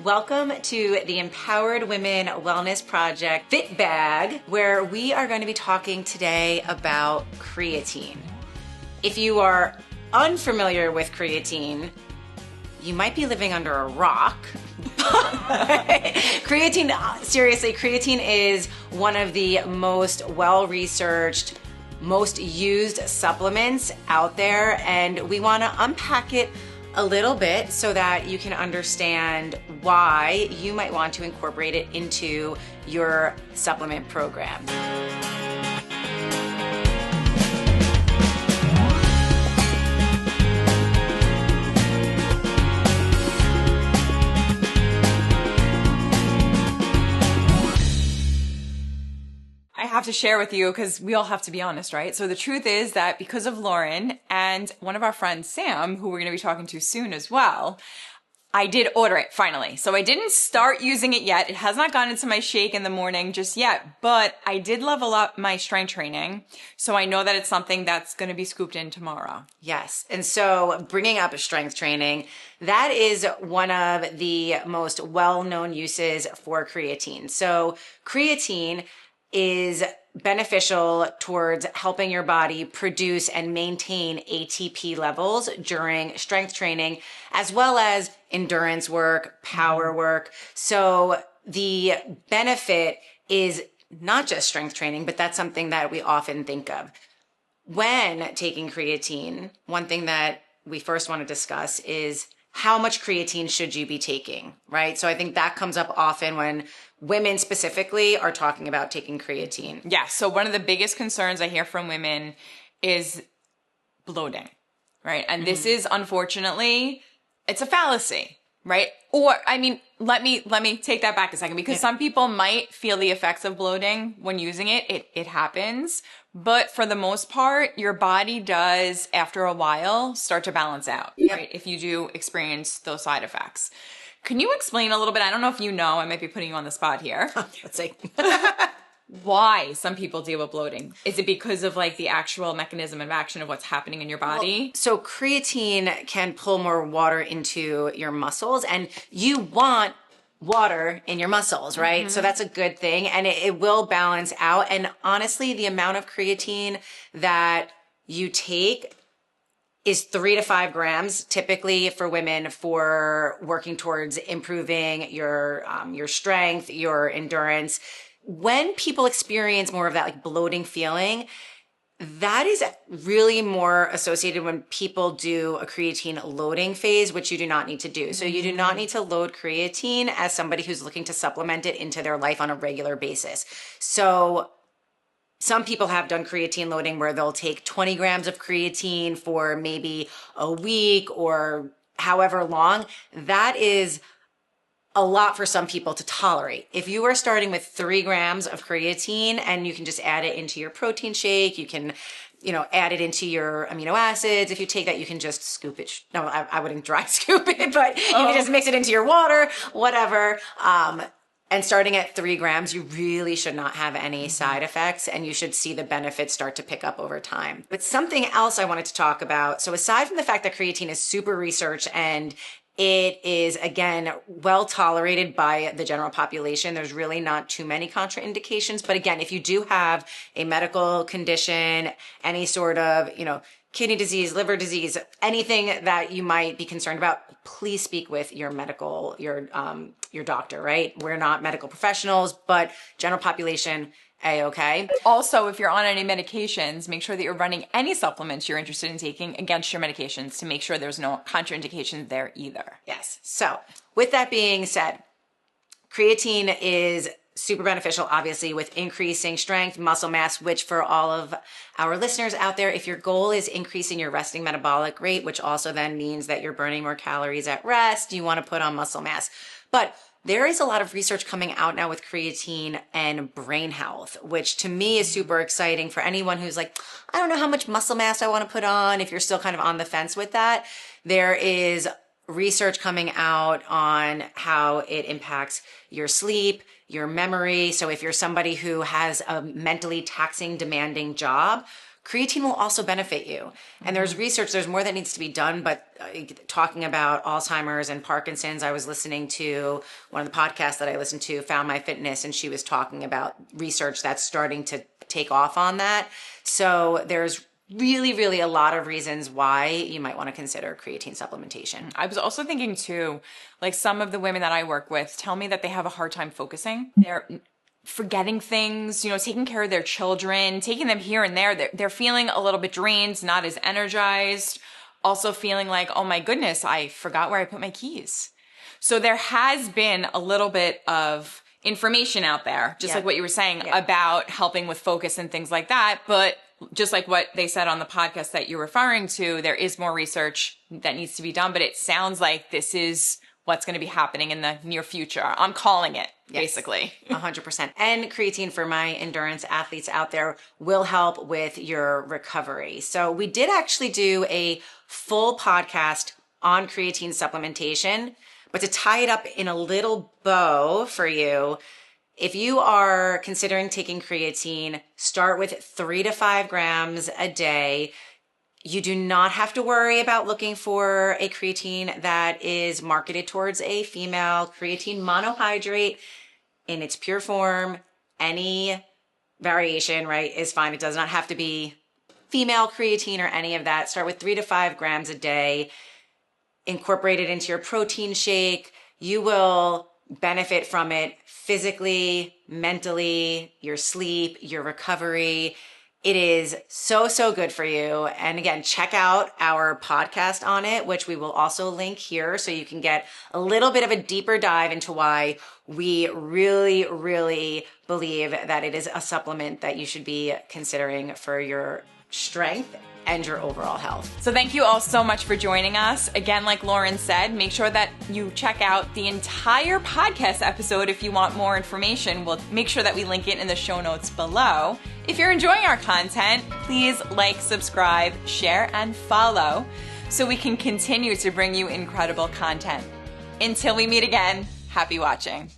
Welcome to the Empowered Women Wellness Project Fit Bag, where we are going to be talking today about creatine. If you are unfamiliar with creatine, you might be living under a rock. Creatine is one of the most well-researched, most used supplements out there, and we want to unpack it a little bit so that you can understand why you might want to incorporate it into your supplement program. I have to share with you because we all have to be honest, right? So the truth is that because of Lauren and one of our friends, Sam, who we're going to be talking to soon as well, I did order it finally. So I didn't start using it yet. It has not gone into my shake in the morning just yet, but I did level up my strength training. So I know that it's something that's going to be scooped in tomorrow. Yes. And so bringing up strength training, that is one of the most well-known uses for creatine. So creatine is beneficial towards helping your body produce and maintain ATP levels during strength training, as well as endurance work, power work. So the benefit is not just strength training, but that's something that we often think of. When taking creatine, one thing that we first want to discuss is how much creatine should you be taking, right? So I think that comes up often when women specifically are talking about taking creatine. Yeah. So one of the biggest concerns I hear from women is bloating, right? And this is unfortunately, it's a fallacy, right? Or, I mean, let me take that back a second because some people might feel the effects of bloating when using it. It happens. But for the most part, your body does, after a while, start to balance out, right? If you do experience those side effects. Can you explain a little bit? I don't know if you know, I might be putting you on the spot here. Let's see. Why some people deal with bloating? Is it because of like the actual mechanism of action of what's happening in your body? Well, so creatine can pull more water into your muscles, and you want water in your muscles, right? So that's a good thing, and it will balance out. And honestly, the amount of creatine that you take is 3 to 5 grams typically for women for working towards improving your strength, your endurance. When people experience more of that like bloating feeling, that is really more associated when people do a creatine loading phase, which you do not need to do. So you do not need to load creatine as somebody who's looking to supplement it into their life on a regular basis. So some people have done creatine loading where they'll take 20 grams of creatine for maybe a week or however long. That is a lot for some people to tolerate. If you are starting with 3 grams of creatine and you can just add it into your protein shake, you can, add it into your amino acids. If you take that, you can just scoop it. No, I wouldn't dry scoop it, but you can just mix it into your water, whatever. And starting at 3 grams, you really should not have any side effects, and you should see the benefits start to pick up over time. But something else I wanted to talk about. So aside from the fact that creatine is super researched and it is, again, well tolerated by the general population, there's really not too many contraindications. But again, if you do have a medical condition, any sort of, kidney disease, liver disease, anything that you might be concerned about, please speak with your doctor, right? We're not medical professionals, but general population, A-okay. Also, if you're on any medications, make sure that you're running any supplements you're interested in taking against your medications to make sure there's no contraindications there either. Yes. So with that being said, creatine is super beneficial, obviously, with increasing strength, muscle mass, which for all of our listeners out there, if your goal is increasing your resting metabolic rate, which also then means that you're burning more calories at rest, you want to put on muscle mass. But there is a lot of research coming out now with creatine and brain health, which to me is super exciting for anyone who's like, I don't know how much muscle mass I want to put on. If you're still kind of on the fence with that, there is research coming out on how it impacts your sleep, your memory. So if you're somebody who has a mentally taxing, demanding job, creatine will also benefit you. And there's research, there's more that needs to be done, but talking about Alzheimer's and Parkinson's, I was listening to one of the podcasts that I listened to, Found My Fitness, and she was talking about research that's starting to take off on that. So there's really a lot of reasons why you might want to consider creatine supplementation. I was also thinking too, like some of the women that I work with tell me that they have a hard time focusing. They're forgetting things, taking care of their children, taking them here and there. They're feeling a little bit drained, not as energized, also feeling like, oh my goodness, I forgot where I put my keys. So there has been a little bit of information out there, just like what you were saying about helping with focus and things like that. But just like what they said on the podcast that you're referring to, there is more research that needs to be done, but it sounds like this is what's going to be happening in the near future. I'm calling it, basically. 100%. And creatine, for my endurance athletes out there, will help with your recovery. So we did actually do a full podcast on creatine supplementation, but to tie it up in a little bow for you, if you are considering taking creatine, start with 3 to 5 grams a day. You do not have to worry about looking for a creatine that is marketed towards a female. Creatine monohydrate in its pure form, any variation, right, is fine. It does not have to be female creatine or any of that. Start with 3 to 5 grams a day. Incorporate it into your protein shake. You will benefit from it physically, mentally, your sleep, your recovery. It is so good for you. And again, check out our podcast on it, which we will also link here so you can get a little bit of a deeper dive into why we really believe that it is a supplement that you should be considering for your strength and your overall health. So thank you all so much for joining us. Again, like Lauren said, make sure that you check out the entire podcast episode if you want more information. We'll make sure that we link it in the show notes below. If you're enjoying our content, please like, subscribe, share, and follow so we can continue to bring you incredible content. Until we meet again, happy watching.